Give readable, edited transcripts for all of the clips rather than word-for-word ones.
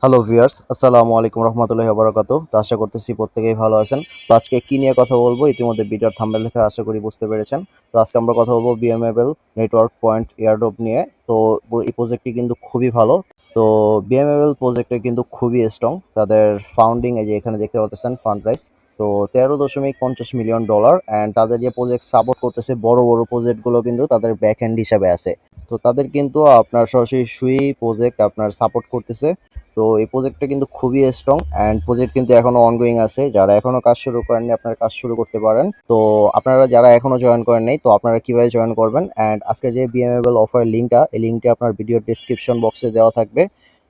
Hello viewers, আসসালামু আলাইকুম রহমতুল্লাহি ওয়া বারাকাতুহু। তো আশা করতেছি প্রত্যেকেই ভালো আছেন। তো আজকে কি নিয়ে কথা বলবো ইতিমধ্যে ভিডিওর থাম্বনেল দেখে আশা করি বুঝতে পেরেছেন। তো আজকে আমরা কথা বলবো বিএমএবল নেটওয়ার্ক পয়েন্ট এয়ারড্রপ নিয়ে। তো এই প্রজেক্টটি কিন্তু খুবই ভালো। তো বিএমএবল প্রজেক্টে কিন্তু খুবই স্ট্রং। তাদের ফাউন্ডিং এই যে এখানে দেখতে পাচ্ছেন ফান্ড রাইজ তো $13.50 মিলিয়ন অ্যান্ড তাদের যে প্রজেক্ট সাপোর্ট করতেছে বড় বড় প্রজেক্টগুলো কিন্তু তাদের ব্যাক হ্যান্ড হিসাবে আছে। তো তাদের কিন্তু আপনার সরাসরি সুই প্রজেক্ট আপনার সাপোর্ট করতেছে। তো এই প্রজেক্টটা কিন্তু খুবই স্ট্রং অ্যান্ড প্রজেক্ট কিন্তু এখনো অনগোয়িং আছে। যারা এখনো কাজ শুরু করেননি আপনারা কাজ শুরু করতে পারেন। তো আপনারা যারা এখনো জয়েন করেন নাই তো আপনারা কিভাবে জয়েন করবেন অ্যান্ড আজকে যে বিএমএবল অফারের লিঙ্কটা এই লিঙ্কটি আপনার ভিডিও ডিসক্রিপশন বক্সে দেওয়া থাকবে।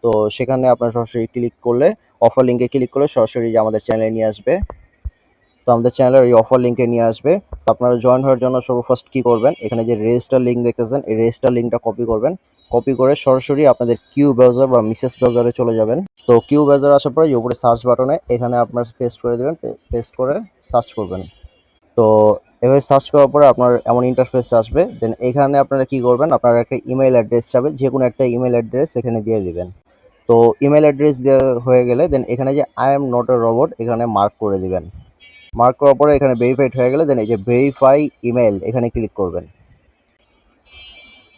তো সেখানে আপনার সরাসরি ক্লিক করলে অফার লিঙ্কে ক্লিক করলে সরাসরি যে আমাদের চ্যানেলে নিয়ে আসবে। তো আমাদের চ্যানেলের এই অফার লিঙ্কে নিয়ে আসবে। তো আপনারা জয়েন হওয়ার জন্য সর্বফার্স্ট কী করবেন, এখানে যে রেজিস্টার লিঙ্ক দেখতেছেন এই রেজিস্টার লিঙ্কটা কপি করবেন। কপি করে সরাসরি আপনাদের কিউ ব্রাউজার বা মিসেস ব্রাউজারে চলে যাবেন। তো কিউ ব্রাউজার আসার পরে এই উপরে সার্চ বাটনে এখানে আপনার পেস্ট করে দেবেন, পেস্ট করে সার্চ করবেন। তো এভাবে সার্চ করার পরে আপনার এমন ইন্টারফেস আসবে। দেন এখানে আপনারা কি করবেন, আপনার একটা ইমেল অ্যাড্রেস যাবে, যে কোনো একটা ইমেল অ্যাড্রেস এখানে দিয়ে দিবেন। তো ইমেল অ্যাড্রেস দেওয়া হয়ে গেলে দেন এখানে যে I am not a robot এখানে মার্ক করে দিবেন। মার্ক করার পরে এখানে ভেরিফাইড হয়ে গেলে দেন এই যে ভেরিফাই ইমেল এখানে ক্লিক করবেন।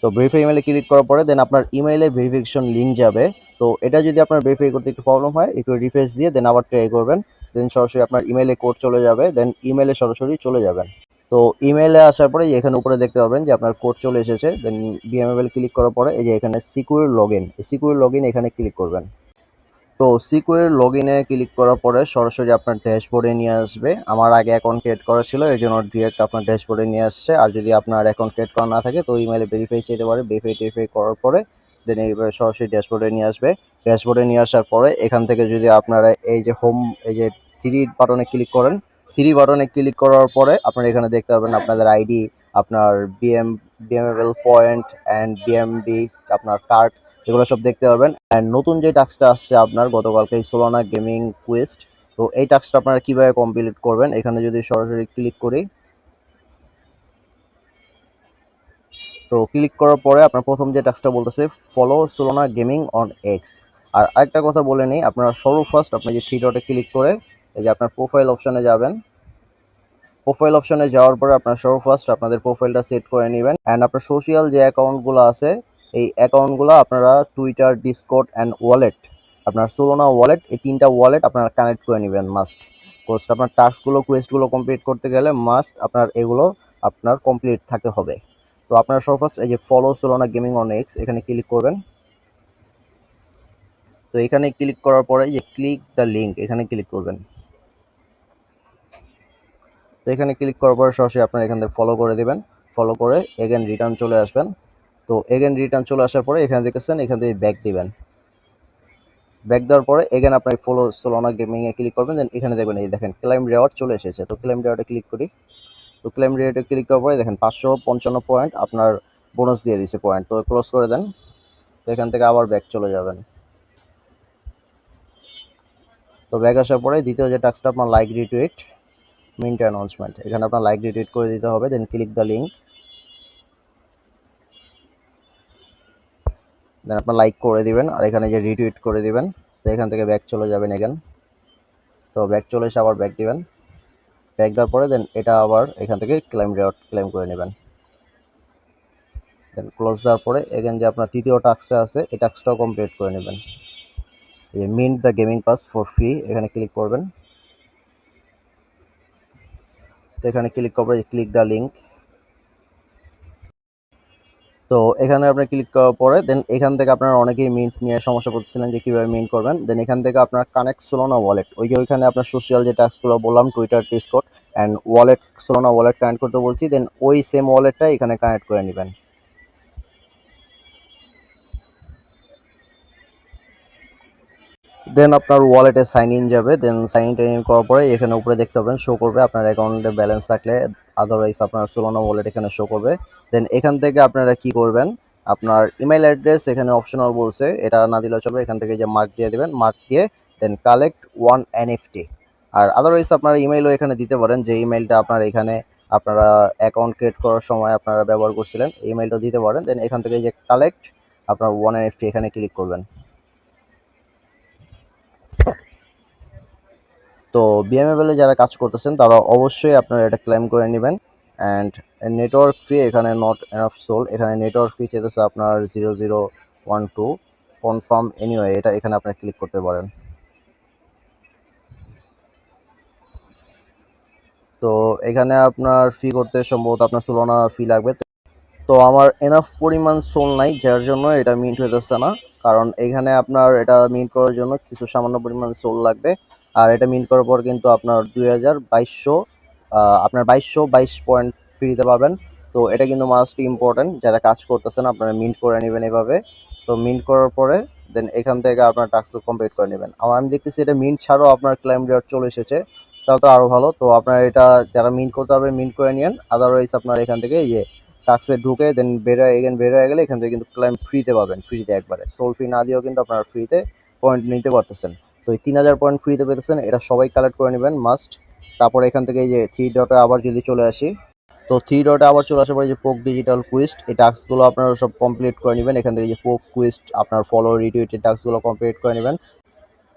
তো ভেরিফাই ইমেলে ক্লিক করার পরে দেন আপনার ইমেইলে ভেরিফিকেশন লিঙ্ক যাবে। তো এটা যদি আপনার ভেরিফাই করতে একটু প্রবলেম হয় একটু রিফ্রেশ দিয়ে দেন আবার ট্রাই করবেন। দেন সরাসরি আপনার ইমেইলে কোড চলে যাবে, দেন ইমেইলে সরাসরি চলে যাবেন। তো ইমেইলে আসার পরে এখানে উপরে দেখতে পাবেন যে আপনার কোড চলে এসেছে। দেন বিএমএল ক্লিক করার পরে এই যে এখানে সিকিউর লগইন, এই সিকিউর লগইন এখানে ক্লিক করবেন। তো সিকিউর লগইনে ক্লিক করার পরে সরাসরি আপনার ড্যাশবোর্ডে নিয়ে আসবে। আমার আগে অ্যাকাউন্ট ক্রিয়েট করা ছিল এই জন্য ডিরেক্ট আপনার ড্যাশবোর্ডে নিয়ে আসছে। আর যদি আপনার অ্যাকাউন্ট ক্রিয়েট করা না থাকে তো ইমেলে ভেরিফাই চাইতে পারে, ভেরিফাই টেরিফাই করার পরে দেন এইভাবে সরাসরি ড্যাশবোর্ডে নিয়ে আসবে। ড্যাশবোর্ডে নিয়ে আসার পরে এখান থেকে যদি আপনারা এই যে হোম এই যে থ্রি বাটনে ক্লিক করেন, থ্রি বাটনে ক্লিক করার পরে আপনারা এখানে দেখতে পাবেন আপনাদের আইডি, আপনার বিএমএল পয়েন্ট অ্যান্ড বিএমবি আপনার কার্ড এগুলো সব দেখতে পারবেন। অ্যান্ড নতুন যে টাস্কটা আসছে আপনার গতকালকে সোলানা গেমিং কুয়েস্ট, তো এই টাস্কটা আপনারা কীভাবে কমপ্লিট করবেন এখানে যদি সরাসরি ক্লিক করি। তো ক্লিক করার পরে আপনার প্রথম যে টাস্কটা বলতেছে follow Solana gaming on X. আর আরেকটা কথা বলে নিই, আপনারা সর্বফার্স্ট আপনি যে থ্রি ডটে ক্লিক করে এই যে আপনার প্রোফাইল অপশানে যাবেন। প্রোফাইল অপশানে যাওয়ার পরে আপনার সর্বফার্স্ট আপনাদের প্রোফাইলটা সেট করে নেবেন অ্যান্ড আপনার সোশ্যাল যে অ্যাকাউন্টগুলো আছে এই অ্যাকাউন্টগুলো আপনারা টুইটার, ডিসকর্ড অ্যান্ড ওয়ালেট, আপনার সোলোনা ওয়ালেট, এই তিনটা ওয়ালেট আপনারা কানেক্ট করে নেবেন মাস্ট। কোর্স আপনার টাস্কগুলো কোয়েস্টগুলো কমপ্লিট করতে গেলে মাস্ট আপনার এগুলো আপনার কমপ্লিট থাকতে হবে। তো আপনারা সর্বফার্স্ট এই যে ফলো সোলোনা গেমিং অন এক্স এখানে ক্লিক করবেন। তো এখানে ক্লিক করার পরে যে ক্লিক দ্য লিঙ্ক এখানে ক্লিক করবেন। তো এখানে ক্লিক করার পরে সরাসরি আপনারা এখান থেকে ফলো করে দেবেন। ফলো করে এগেন রিটার্ন চলে আসবেন। তো এগেন রিটার্ন চলে আসার পরে এখানে দেখতেছেন এখান থেকে ব্যাক দিবেন। ব্যাক দেওয়ার পরে এগেন আপনার ফলো সোলোনা গেমিংয়ে ক্লিক করবেন। দেন এখানে দেখবেন এই দেখেন ক্লেম রিওয়ার্ড চলে এসেছে। তো ক্লেম রিওয়ার্ডে ক্লিক করি। তো ক্লেম রিওয়ার্ডে ক্লিক করার পরে দেখেন 555 পয়েন্ট আপনার বোনাস দিয়ে দিছে পয়েন্ট। তো ক্লোজ করে দেন। তো এখান থেকে আবার ব্যাক চলে যাবেন। তো ব্যাক আসার পরে দ্বিতীয় যে টাস্কটা আপনার লাইক রিটুইট মিন্ট অ্যানাউন্সমেন্ট, এখানে আপনার লাইক রিটুইট করে দিতে হবে। দেন ক্লিক দ্য লিঙ্ক, দেন আপনার লাইক করে দিবেন আর এখানে যে রিটুইট করে দিবেন। তো এখান থেকে ব্যাক চলে যাবেন এগেন। তো ব্যাক চলে এসে আবার ব্যাক দিবেন। ব্যাক দেওয়ার পরে দেন এটা আবার এখান থেকে ক্লেম রিওয়ার্ড ক্লেম করে নেবেন। দেন ক্লোজ দেওয়ার পরে এগেন যে আপনার তৃতীয় টাস্কটা আছে এই টাস্কটাও কমপ্লিট করে নেবেন। এই mint the gaming pass for free এখানে ক্লিক করবেন। তো এখানে ক্লিক করবেন ক্লিক দ্য লিঙ্ক। তো এখানে আপনি ক্লিক করার পরে দেন এখান থেকে আপনারা অনেকেই মিন্ট নিয়ে সমস্যা করতেছিলেন যে কীভাবে মিন্ট করবেন। দেন এখান থেকে আপনার কানেক্ট সোলোনা ওয়ালেট, ওই যে ওইখানে আপনার সোশ্যাল যে টাস্কগুলো বললাম Twitter, Discord and wallet, সোলোনা wallet connect করতে বলছি, দেন ওই সেম ওয়ালেটটা এখানে কানেক্ট করে নেবেন। দেন আপনার ওয়ালেটে সাইন ইন যাবে। দেন সাইন ইন করার পরে এখানে উপরে দেখতে পাবেন শো করবে আপনার অ্যাকাউন্টে ব্যালেন্স থাকলে, আদারওয়াইজ আপনার সোলোনা ওয়ালেট এখানে শো করবে। দেন এখান থেকে আপনারা কি করবেন, আপনার ইমেল অ্যাড্রেস এখানে অপশনাল বলছে, এটা না দিলেও চলবে। এখান থেকে যে মার্ক দিয়ে দেবেন, মার্ক দিয়ে দেন কালেক্ট 1 NFT। আর আদারওয়াইজ আপনারা ইমেলও এখানে দিতে পারেন, যে ইমেলটা আপনার এখানে আপনারা অ্যাকাউন্ট ক্রিয়েট করার সময় আপনারা ব্যবহার করছিলেন এই ইমেলটা দিতে পারেন। দেন এখান থেকে যে কালেক্ট আপনার 1 NFT এখানে ক্লিক করবেন। তো বিএমএবএল এ যারা কাজ করতেছেন তারা অবশ্যই আপনারা এটা ক্লেম করে নেবেন। অ্যান্ড নেটওয়ার্ক ফি এখানে নট এনাফ সোল, এখানে নেটওয়ার্ক ফি চেয়েছে আপনার 0012 কনফার্ম এনিওয়ে, এটা এখানে আপনারা ক্লিক করতে পারেন। তো এখানে আপনার ফি করতে সম্ভবত আপনার সোলানা ফি লাগবে। তো আমার এনাফ পরিমাণ সোল নাই, যার জন্য এটা মিন্ট হইতেছে না। কারণ এখানে আপনার এটা মিন্ট করার জন্য কিছু সামান্য পরিমাণ সোল লাগবে। আর এটা মিন্ট করার পর কিন্তু আপনার 2200 আপনার 2222 পয়েন্ট ফ্রিতে পাবেন। তো এটা কিন্তু মাস্ট ইম্পর্টেন্ট, যারা কাজ করতেছেন আপনারা মিন্ট করে নেবেন এভাবে। তো মিন্ট করার পরে দেন এখান থেকে আপনার টাস্ক কমপ্লিট করে নেবেন। আমি দেখতেছি এটা মিন্ট ছাড়াও আপনার ক্লাইম রেওয়ার্ড চলে এসেছে, তাহলে তো আরও ভালো। তো আপনারা এটা যারা মিন্ট করতে পারবেন মিন্ট করে নিন, আদারওয়াইজ আপনার এখান থেকে এই যে টাস্কে ঢুকে দেন বের হয়ে গেলে এখান থেকে কিন্তু ক্লাইম ফ্রিতে পাবেন, ফ্রিতে একবারে সোল ফি না দিয়েও কিন্তু আপনারা ফ্রিতে পয়েন্ট নিতে পারতেছেন। তো এই 3000 পয়েন্ট ফ্রিতে পেতেছেন, এটা সবাই কালেক্ট করে নেবেন মাস্ট। তারপর এখান থেকে এই যে 3 ডটে আবার যদি চলে আসি, তো 3 ডটে আবার চলে আসার পরে যে পোক ডিজিটাল কুইস্ট, এই টাস্কগুলো আপনারা সব কমপ্লিট করে নেবেন। এখান থেকে যে পোক কুইস্ট আপনার ফলো রিটুইটের টাস্কগুলো কমপ্লিট করে নেবেন।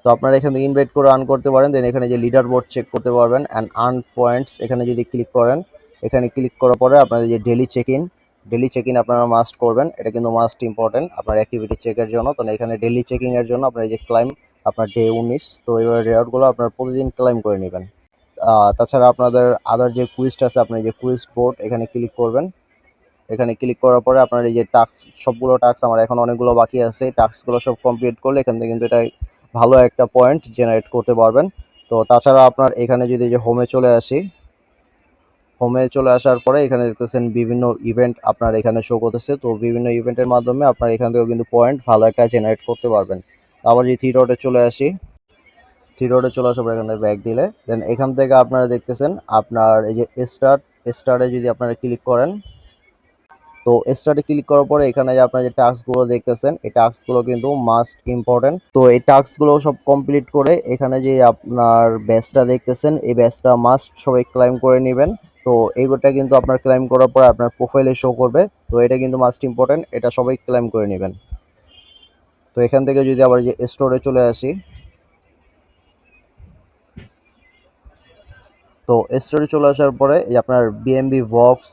তো আপনারা এখান থেকে ইনভাইট করে আর্ন করতে পারেন। দেন এখানে যে লিডার বোর্ড চেক করতে পারবেন অ্যান্ড আর্ন পয়েন্টস, এখানে যদি ক্লিক করেন, এখানে ক্লিক করার পরে আপনাদের যে ডেলি চেক ইন আপনারা মাস্ট করবেন। এটা কিন্তু মাস্ট ইম্পর্টেন্ট আপনার অ্যাক্টিভিটি চেকের জন্য। তো এখানে ডেলি চেকিং এর জন্য আপনার এই যে ক্লাইম আপনার ডে 19, তো এইভাবে রেওয়ার্ডগুলো আপনার প্রতিদিন ক্লাইম করে নেবেন। তাছাড়া আপনাদের আদার যে কুইস্ট আছে, আপনার যে কুইস্ট বোর্ড এখানে ক্লিক করবেন। এখানে ক্লিক করার পরে আপনার এই যে টাস্ক, সবগুলো টাস্ক আমার এখন অনেকগুলো বাকি আছে, টাস্কগুলো সব কমপ্লিট করলে এখান থেকে কিন্তু এটা ভালো একটা পয়েন্ট জেনারেট করতে পারবেন। তো তাছাড়া আপনার এখানে যদি যে হোমে চলে আসি, হোমে চলে আসার পরে এখানে দেখতেছেন বিভিন্ন ইভেন্ট আপনার এখানে শো করতেছে। তো বিভিন্ন ইভেন্টের মাধ্যমে আপনার এখান থেকেও কিন্তু পয়েন্ট ভালো একটা জেনারেট করতে পারবেন। আবার যে থ্রি ডটে চলে আসি, থ্রি ডটে চলে আসার পর এখান থেকে ব্যাক দিলে দেন এখান থেকে আপনারা দেখতেছেন আপনার এই যে স্টার্টে যদি আপনারা ক্লিক করেন, তো স্টার্টে ক্লিক করার পরে এখানে যে আপনার যে টাস্কগুলো দেখতেছেন, এই টাস্কগুলো কিন্তু মাস্ট ইম্পর্টেন্ট। তো এই টাস্কগুলো সব কমপ্লিট করে এখানে যে আপনার ব্যাচটা দেখতেছেন, এই ব্যাচটা মাস্ট সবাই ক্লাইম করে নেবেন। তো এইটা কিন্তু আপনার ক্লাইম করার পর আপনার প্রোফাইলে শো করবে। তো এটা কিন্তু মাস্ট ইম্পর্টেন্ট, এটা সবাই ক্লাইম করে নেবেন। তো এখান থেকে যদি আবার যে স্টোরে চলে আসি, তো স্টোরে চলে আসার পরে এই আপনার বিএমবি ভক্স,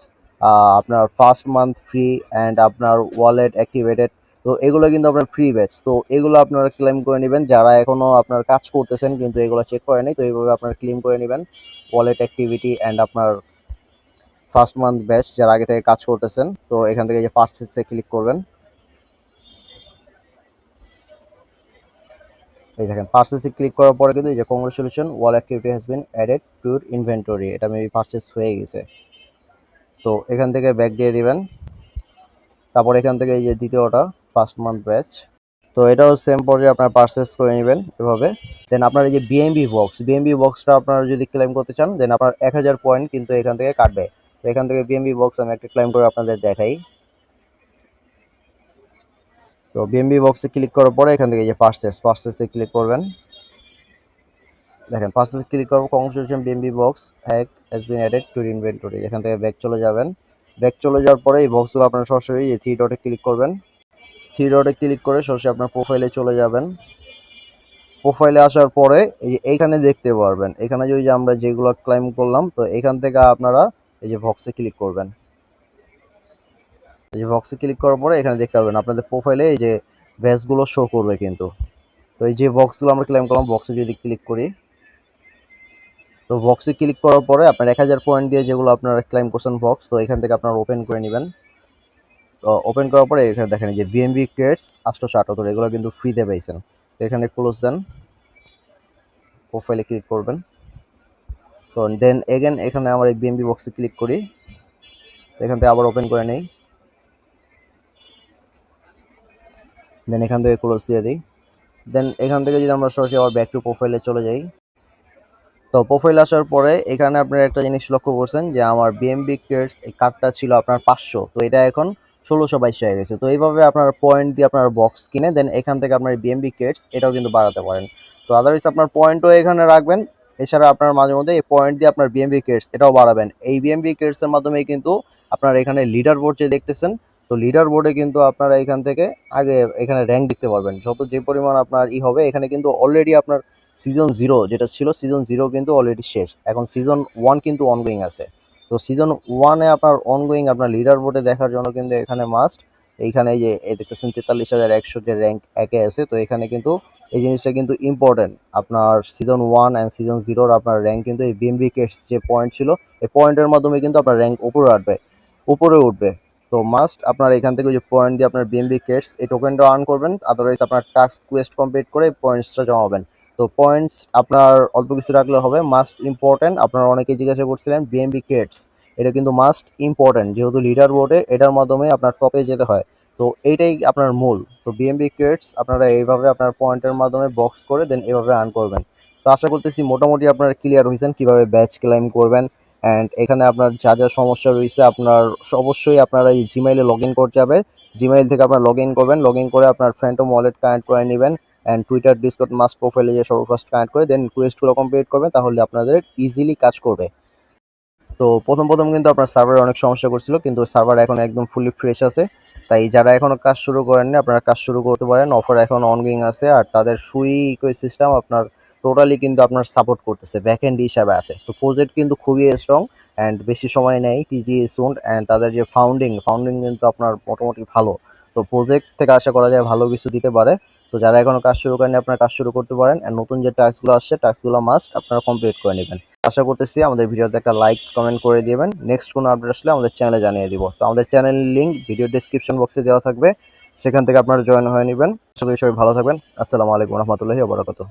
আপনার ফার্স্ট মান্থ ফ্রি অ্যান্ড আপনার ওয়ালেট অ্যাক্টিভেটেড, তো এগুলো কিন্তু আপনার ফ্রি ব্যাচ। তো এগুলো আপনারা ক্লেম করে নেবেন, যারা এখনও আপনার কাজ করতেছেন কিন্তু এগুলো চেক করে নেই, তো এইভাবে আপনারা ক্লেম করে নেবেন ওয়ালেট অ্যাক্টিভিটি অ্যান্ড আপনার ফার্স্ট মান্থ ব্যাচ যারা আগে থেকে কাজ করতেছেন। তো এখান থেকে যে পারচেসে ক্লিক করবেন, এই দেখেন পারচেসে ক্লিক করার পরে কিন্তু এই যে congratulation wall activity has been added to inventory, এটা মেবি পারচেস হয়ে গেছে। তো এখান থেকে ব্যাক দিয়ে দিবেন। তারপর এখান থেকে এই যে দ্বিতীয়টা ফার্স্ট মান্থ ব্যাচ, তো এটাও সেম পর্যায়ে আপনার পারচেস করে নেবেন এভাবে। দেন আপনার এই যে বিএমবি বক্সটা আপনারা যদি ক্লেম করতে চান, দেন আপনার 1000 পয়েন্ট কিন্তু এখান থেকে কাটবে। তো এখান থেকে বিএমবি বক্স আমি একটা ক্লেম করে আপনাদের দেখাই। তো বিএমবি বক্সে ক্লিক করার পরে এখান থেকে এই যে পারচেসে ক্লিক করবেন। দেখেন পারচেসে ক্লিক করবো, congratulation বিএমবি box has been added to inventory, এখান থেকে ব্যাক চলে যাবেন। ব্যাক চলে যাওয়ার পরে এই বক্সগুলো আপনারা সরাসরি এই থ্রি ডটে ক্লিক করবেন। থ্রি ডটে ক্লিক করে সরাসরি আপনার প্রোফাইলে চলে যাবেন। প্রোফাইলে আসার পরে এই যে এইখানে দেখতে পারবেন, এখানে যে ওই যে আমরা যেগুলো ক্লাইম করলাম, তো এখান থেকে আপনারা এই যে ভক্সে ক্লিক করবেন। এই যে ভক্সে ক্লিক করার পরে এখানে দেখতে পারবেন আপনাদের প্রোফাইলে এই যে ভ্যাসগুলো শো করবে কিন্তু। তো এই যে ভক্সগুলো আমরা ক্লেম করলাম, ভক্সে যদি ক্লিক করি, তো ভক্সে ক্লিক করার পরে আপনার 1000 পয়েন্ট দিয়ে যেগুলো আপনারা ক্লেম করছেন ভক্স, তো এখান থেকে আপনারা ওপেন করে নেবেন। তো ওপেন করার পরে এখানে দেখেন যে বিএমবি ক্রেডস 878, এগুলো কিন্তু ফ্রিতে পাইছেন। তো এখানে ক্লোজ দেন, প্রোফাইলে ক্লিক করবেন। তো দেন এগেন এখানে আমার এই বিএমবি বক্সে ক্লিক করি, তো এখান থেকে আবার ওপেন করে নেই, দেন এখান থেকে ক্লোজ দিয়ে দিই। দেন এখান থেকে যদি আমরা সরাসরি আবার ব্যাক টু প্রোফাইলে চলে যাই, তো প্রোফাইল আসার পরে এখানে আপনারা একটা জিনিস লক্ষ্য করছেন যে আমার বিএমবি ক্রেডস এই কার্ডটা ছিল আপনার 500, তো এটা এখন 1622 হয়ে গেছে। তো এইভাবে আপনার পয়েন্ট দিয়ে আপনার বক্স কিনে দেন এখান থেকে আপনার বিএমবি ক্রেডস এটাও কিন্তু বাড়াতে পারেন। তো আদারওয়াইজ আপনার পয়েন্টও এখানে রাখবেন, এছাড়া আপনার মাঝে মধ্যে এই পয়েন্ট দিয়ে আপনার বিএমবি ক্রেডস এটাও বাড়াবেন। এই বিএমবি ক্রেডসের মাধ্যমে কিন্তু আপনার এখানে লিডার বোর্ড যে দেখতেছেন, তো লিডার বোর্ডে কিন্তু আপনারা এখান থেকে আগে এখানে র্যাঙ্ক দেখতে পারবেন। যত যে পরিমাণ আপনার হবে, এখানে কিন্তু অলরেডি আপনার সিজন 0 যেটা ছিল, সিজন 0 কিন্তু অলরেডি শেষ। এখন সিজন 1 কিন্তু অনগোয়িং আছে। তো সিজন 1 এ আপনার অনগোয়িং আপনার লিডার বোর্ডে দেখার জন্য কিন্তু এখানে মাস্ট, এইখানে এই যে দেখতেছেন 43,100 যে র্যাঙ্ক 1 এ আছে, তো এখানে কিন্তু এই জিনিসটা কিন্তু ইম্পর্টেন্ট। আপনার সিজন 1 অ্যান্ড সিজন 0 আপনার র্যাঙ্ক কিন্তু এই বিএমবি কেস যে পয়েন্ট ছিল, এই পয়েন্টের মাধ্যমে কিন্তু আপনার র্যাঙ্ক উপরে উঠবে। তো মাস্ট আপনার এখান থেকে যে পয়েন্ট দিয়ে আপনার বিএমবি কেটস এই টোকেনটা আর্ন করবেন, আদারওয়াইজ আপনার টাস্ক কোয়েস্ট কমপ্লিট করে পয়েন্টসটা জমাবেন। তো পয়েন্টস আপনার অল্প কিছু রাখলে হবে, মাস্ট ইম্পর্টেন্ট। আপনারা অনেকেই জিজ্ঞাসা করছিলেন বিএমবি কেটস, এটা কিন্তু মাস্ট ইম্পর্টেন্ট, যেহেতু লিডার বোর্ডে এটার মাধ্যমে আপনার টপে যেতে হয়। তো এইটাই আপনার মূল। তো বিএমবি কেটস আপনারা এইভাবে আপনার পয়েন্টের মাধ্যমে বক্স করে দেন এইভাবে আর্ন করবেন। তো আশা করতেছি মোটামুটি আপনারা ক্লিয়ার হয়েছেন কীভাবে ব্যাচ ক্লাইম করবেন। অ্যান্ড এখানে আপনার যা যা সমস্যা রয়েছে আপনার অবশ্যই আপনারা এই জিমেইলে লগ ইন করতে যাবে। জিমেইল থেকে আপনার লগ ইন করবেন, লগ ইন করে আপনার ফ্যান্টম ওয়ালেট কানেক্ট করে নেবেন অ্যান্ড টুইটার ডিসকর্ড মাস্ট প্রোফাইলে যে সর্বফার্স্ট কানেক্ট করে দেন কোয়েস্টগুলো কমপ্লিট করবেন, তাহলে আপনাদের ইজিলি কাজ করবে। তো প্রথম কিন্তু আপনার সার্ভারে অনেক সমস্যা করছিল, কিন্তু সার্ভার এখন একদম ফুলি ফ্রেশ আছে। তাই যারা এখনো কাজ শুরু করেননি আপনারা কাজ শুরু করতে পারেন, অফার এখন অনগোয়িং আছে। আর তাদের সুই ইকোসিস্টেম আপনার টোটালি কিন্তু আপনার সাপোর্ট করতেছে, ব্যাকএন্ড হিসাবে আছে। তো প্রজেক্ট কিন্তু খুবই স্ট্রং অ্যান্ড বেশি সময় নেই, টিজি সুন্ড। অ্যান্ড তাদের যে ফাউন্ডিং কিন্তু আপনার মোটামুটি ভালো। তো প্রজেক্ট থেকে আশা করা যায় ভালো কিছু দিতে পারে। তো যারা এখনো কাজ শুরু করেনি আপনারা কাজ শুরু করতে পারেন, অ্যান্ড নতুন যে টাস্কগুলো আসছে টাস্কগুলো মাস্ট আপনারা কমপ্লিট করে নেবেন। আশা করতেছি আমাদের ভিডিওতে একটা লাইক কমেন্ট করে দিবেন। নেক্সট কোনো আপডেট আসলে আমাদের চ্যানেলে জানিয়ে দিব। তো আমাদের চ্যানেলের লিঙ্ক ভিডিও ডেসক্রিপশন বক্সে দেওয়া থাকবে, সেখান থেকে আপনারা জয়েন হয়ে নেবেন। সবাই ভালো থাকবেন। আসসালামু আলাইকুম রহমতুল্লাহি ওয়া বারাকাতুহু।